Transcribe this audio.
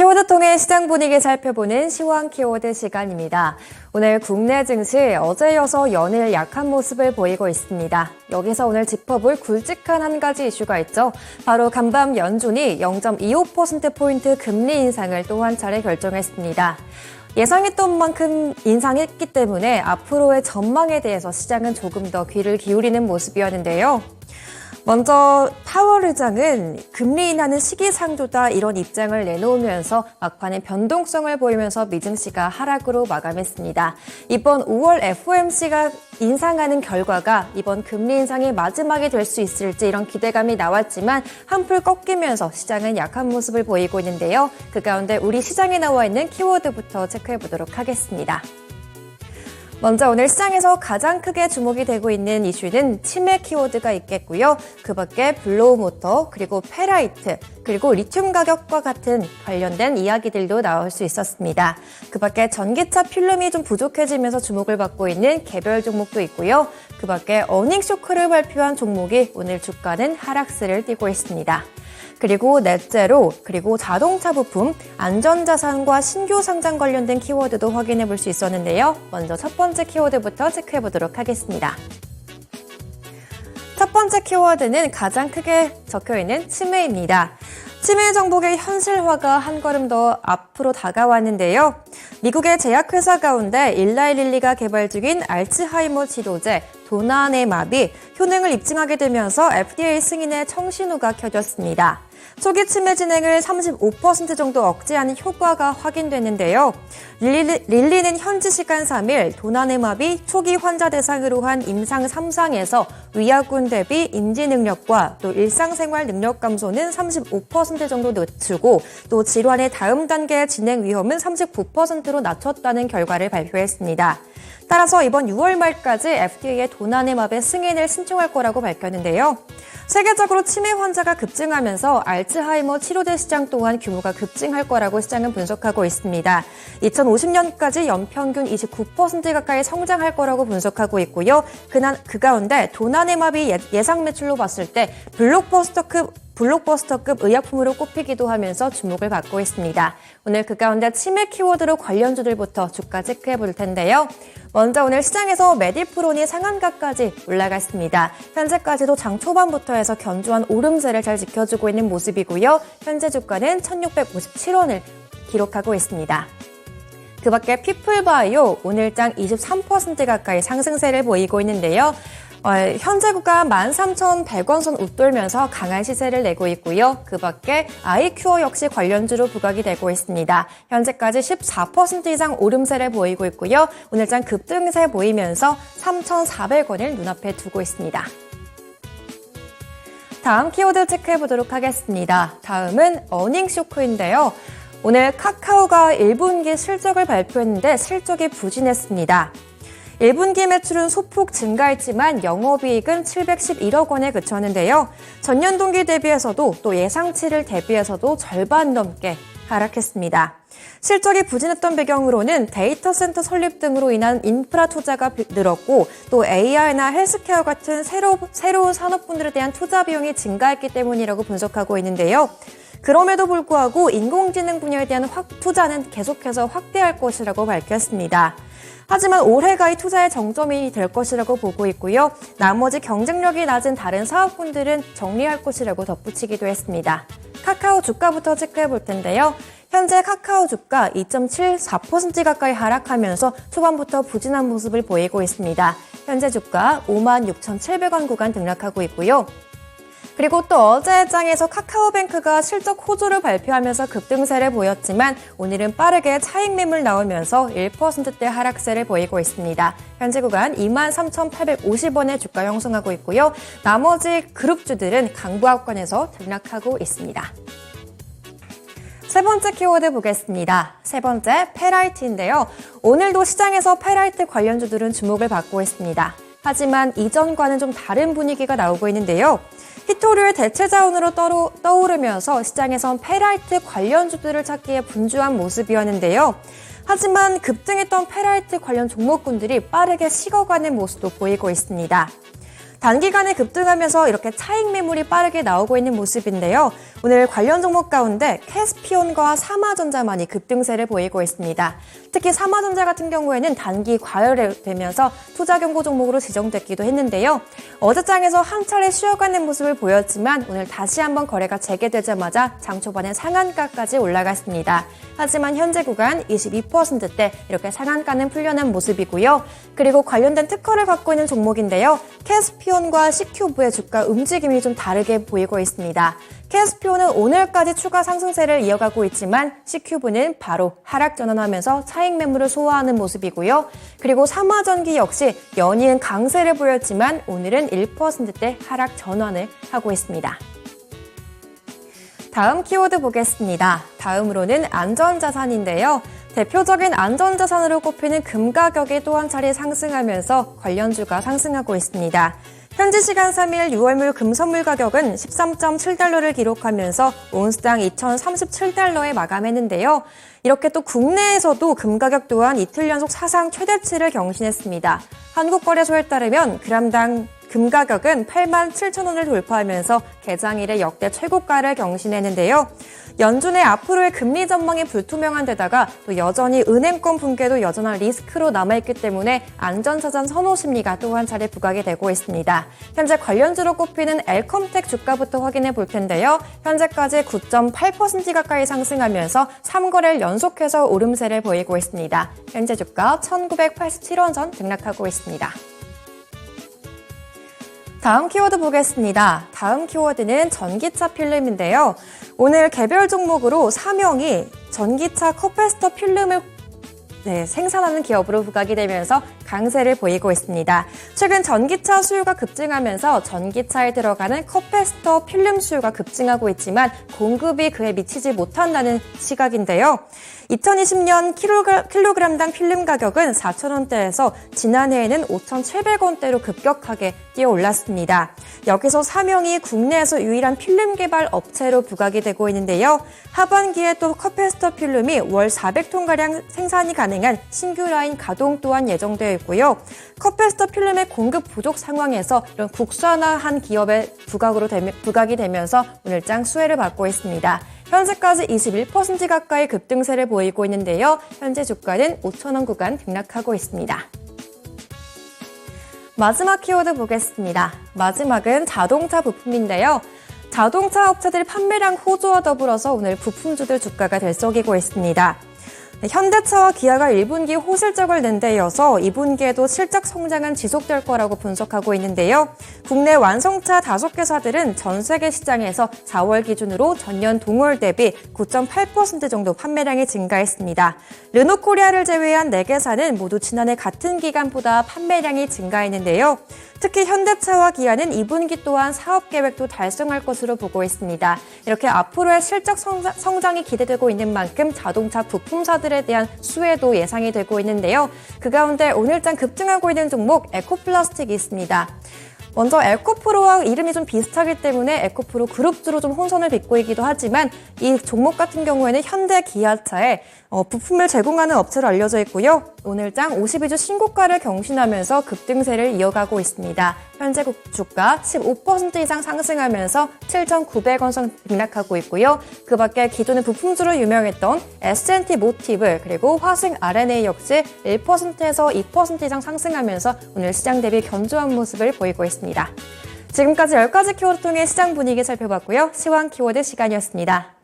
키워드 통해 시장 분위기 살펴보는 시황 키워드 시간입니다. 오늘 국내 증시 어제 이어서 연일 약한 모습을 보이고 있습니다. 여기서 오늘 짚어볼 굵직한 한 가지 이슈가 있죠. 바로 간밤 연준이 0.25%포인트 금리 인상을 또 한 차례 결정했습니다. 예상했던 만큼 인상했기 때문에 앞으로의 전망에 대해서 시장은 조금 더 귀를 기울이는 모습이었는데요. 먼저 파월 의장은 금리 인하는 시기상조다 이런 입장을 내놓으면서 막판에 변동성을 보이면서 미증시가 하락으로 마감했습니다. 이번 5월 FOMC가 인상하는 결과가 이번 금리 인상이 마지막이 될 수 있을지 이런 기대감이 나왔지만 한풀 꺾이면서 시장은 약한 모습을 보이고 있는데요. 그 가운데 우리 시장에 나와 있는 키워드부터 체크해 보도록 하겠습니다. 먼저 오늘 시장에서 가장 크게 주목이 되고 있는 이슈는 치매 키워드가 있겠고요. 그 밖에 블로우 모터, 그리고 페라이트, 그리고 리튬 가격과 같은 관련된 이야기들도 나올 수 있었습니다. 그 밖에 전기차 필름이 좀 부족해지면서 주목을 받고 있는 개별 종목도 있고요. 그 밖에 어닝 쇼크를 발표한 종목이 오늘 주가는 하락세를 띠고 있습니다. 그리고 넷제로, 그리고 자동차 부품, 안전자산과 신규 상장 관련된 키워드도 확인해 볼 수 있었는데요. 먼저 첫 번째 키워드부터 체크해 보도록 하겠습니다. 첫 번째 키워드는 가장 크게 적혀있는 치매입니다. 치매 정복의 현실화가 한 걸음 더 앞으로 다가왔는데요. 미국의 제약회사 가운데 일라이릴리가 개발 중인 알츠하이머 치료제 도나네맙이 효능을 입증하게 되면서 FDA 승인의 청신호가 켜졌습니다. 초기 치매 진행을 35% 정도 억제하는 효과가 확인됐는데요. 릴리는 현지 시간 3일 도나네맙이 초기 환자 대상으로 한 임상 3상에서 위약군 대비 인지 능력과 또 일상생활 능력 감소는 35% 정도 늦추고 또 질환의 다음 단계의 진행 위험은 39%로 낮췄다는 결과를 발표했습니다. 따라서 이번 6월 말까지 FDA의 도나네맙의 승인을 신청할 거라고 밝혔는데요. 세계적으로 치매 환자가 급증하면서 알츠하이머 치료제 시장 또한 규모가 급증할 거라고 시장은 분석하고 있습니다. 2050년까지 연평균 29% 가까이 성장할 거라고 분석하고 있고요. 그 가운데 도나네맙이 예상 매출로 봤을 때 블록버스터급 의약품으로 꼽히기도 하면서 주목을 받고 있습니다. 오늘 그 가운데 치매 키워드로 관련주들부터 주가 체크해 볼 텐데요. 먼저 오늘 시장에서 메디프론이 상한가까지 올라갔습니다. 현재까지도 장 초반부터 해서 견조한 오름세를 잘 지켜주고 있는 모습이고요. 현재 주가는 1657원을 기록하고 있습니다. 그 밖에 피플바이오 오늘장 23% 가까이 상승세를 보이고 있는데요. 현재 구가 13,100원 선 웃돌면서 강한 시세를 내고 있고요. 그 밖에 아이큐어 역시 관련주로 부각이 되고 있습니다. 현재까지 14% 이상 오름세를 보이고 있고요. 오늘장 급등세 보이면서 3,400원을 눈앞에 두고 있습니다. 다음 키워드 체크해 보도록 하겠습니다. 다음은 어닝 쇼크인데요. 오늘 카카오가 1분기 실적을 발표했는데 실적이 부진했습니다. 1분기 매출은 소폭 증가했지만 영업이익은 711억 원에 그쳤는데요. 전년 동기 대비해서도 또 예상치를 대비해서도 절반 넘게 하락했습니다. 실적이 부진했던 배경으로는 데이터 센터 설립 등으로 인한 인프라 투자가 늘었고 또 AI나 헬스케어 같은 새로운 산업군들에 대한 투자 비용이 증가했기 때문이라고 분석하고 있는데요. 그럼에도 불구하고 인공지능 분야에 대한 투자는 계속해서 확대할 것이라고 밝혔습니다. 하지만 올해가 이 투자의 정점이 될 것이라고 보고 있고요. 나머지 경쟁력이 낮은 다른 사업군들은 정리할 것이라고 덧붙이기도 했습니다. 카카오 주가부터 체크해 볼 텐데요. 현재 카카오 주가 2.74% 가까이 하락하면서 초반부터 부진한 모습을 보이고 있습니다. 현재 주가 56,700원 구간 등락하고 있고요. 그리고 또 어제 장에서 카카오뱅크가 실적 호조를 발표하면서 급등세를 보였지만 오늘은 빠르게 차익 매물 나오면서 1%대 하락세를 보이고 있습니다. 현재 구간 23,850원에 주가 형성하고 있고요. 나머지 그룹주들은 강보합권에서 등락하고 있습니다. 세 번째 키워드 보겠습니다. 세 번째 페라이트인데요. 오늘도 시장에서 페라이트 관련주들은 주목을 받고 있습니다. 하지만 이전과는 좀 다른 분위기가 나오고 있는데요. 히토류의 대체 자원으로 떠오르면서 시장에선 페라이트 관련주들을 찾기에 분주한 모습이었는데요. 하지만 급등했던 페라이트 관련 종목군들이 빠르게 식어가는 모습도 보이고 있습니다. 단기간에 급등하면서 이렇게 차익 매물이 빠르게 나오고 있는 모습인데요. 오늘 관련 종목 가운데 캐스피온과 삼화전자만이 급등세를 보이고 있습니다. 특히 삼화전자 같은 경우에는 단기 과열되면서 투자 경고 종목으로 지정됐기도 했는데요. 어제장에서 한 차례 쉬어가는 모습을 보였지만 오늘 다시 한번 거래가 재개되자마자 장 초반에 상한가까지 올라갔습니다. 하지만 현재 구간 22%대 이렇게 상한가는 풀려난 모습이고요. 그리고 관련된 특허를 갖고 있는 종목인데요. 캐스피온과 C큐브의 주가 움직임이 좀 다르게 보이고 있습니다. 캐스피온은 오늘까지 추가 상승세를 이어가고 있지만 C큐브는 바로 하락 전환하면서 차익 매물을 소화하는 모습이고요. 그리고 삼화전기 역시 연이은 강세를 보였지만 오늘은 1%대 하락 전환을 하고 있습니다. 다음 키워드 보겠습니다. 다음으로는 안전자산인데요. 대표적인 안전자산으로 꼽히는 금 가격이 또 한 차례 상승하면서 관련주가 상승하고 있습니다. 현지 시간 3일 6월물 금 선물 가격은 13.7달러를 기록하면서 온스당 2,037달러에 마감했는데요. 이렇게 또 국내에서도 금 가격 또한 이틀 연속 사상 최대치를 경신했습니다. 한국거래소에 따르면 그람당 금 가격은 87,000원을 돌파하면서 개장일에 역대 최고가를 경신했는데요. 연준의 앞으로의 금리 전망이 불투명한 데다가 또 여전히 은행권 붕괴도 여전한 리스크로 남아있기 때문에 안전자산 선호 심리가 또 한 차례 부각이 되고 있습니다. 현재 관련주로 꼽히는 엘컴텍 주가부터 확인해 볼 텐데요. 현재까지 9.8% 가까이 상승하면서 3거래를 연속해서 오름세를 보이고 있습니다. 현재 주가 1,987원 선 등락하고 있습니다. 다음 키워드 보겠습니다. 다음 키워드는 전기차 필름인데요. 오늘 개별 종목으로 사명이 전기차 커패스터 필름을 생산하는 기업으로 부각이 되면서 강세를 보이고 있습니다. 최근 전기차 수요가 급증하면서 전기차에 들어가는 커패스터 필름 수요가 급증하고 있지만 공급이 그에 미치지 못한다는 시각인데요. 2020년 킬로그램당 필름 가격은 4,000원대에서 지난해에는 5,700원대로 급격하게 뛰어올랐습니다. 여기서 사명이 국내에서 유일한 필름 개발 업체로 부각이 되고 있는데요. 하반기에 또 커패스터 필름이 월 400톤가량 생산이 가능한 신규 라인 가동 또한 예정되어 있고요. 커패스터 필름의 공급 부족 상황에서 이런 국산화한 기업의 부각이 되면서 오늘장 수혜를 받고 있습니다. 현재까지 21% 가까이 급등세를 보이고 있는데요. 현재 주가는 5,000원 구간 등락하고 있습니다. 마지막 키워드 보겠습니다. 마지막은 자동차 부품인데요. 자동차 업체들 판매량 호조와 더불어서 오늘 부품주들 주가가 들썩이고 있습니다. 현대차와 기아가 1분기 호실적을 낸 데 이어서 2분기에도 실적 성장은 지속될 거라고 분석하고 있는데요. 국내 완성차 5개사들은 전 세계 시장에서 4월 기준으로 전년 동월 대비 9.8% 정도 판매량이 증가했습니다. 르노코리아를 제외한 4개사는 모두 지난해 같은 기간보다 판매량이 증가했는데요. 특히 현대차와 기아는 2분기 또한 사업 계획도 달성할 것으로 보고 있습니다. 이렇게 앞으로의 실적 성장이 기대되고 있는 만큼 자동차 부품사들에 대한 수혜도 예상이 되고 있는데요. 그 가운데 오늘장 급증하고 있는 종목 에코플라스틱이 있습니다. 먼저 에코프로와 이름이 좀 비슷하기 때문에 에코프로 그룹주로 좀 혼선을 빚고 있기도 하지만 이 종목 같은 경우에는 현대 기아차에 부품을 제공하는 업체로 알려져 있고요. 오늘장 52주 신고가를 경신하면서 급등세를 이어가고 있습니다. 현재 주가 15% 이상 상승하면서 7,900원 선 등락하고 있고요. 그 밖에 기존의 부품주로 유명했던 S&T 모티브 그리고 화승 R&A 역시 1%에서 2% 이상 상승하면서 오늘 시장 대비 견조한 모습을 보이고 있습니다. 지금까지 10가지 키워드 통해 시장 분위기 살펴봤고요. 시황 키워드 시간이었습니다.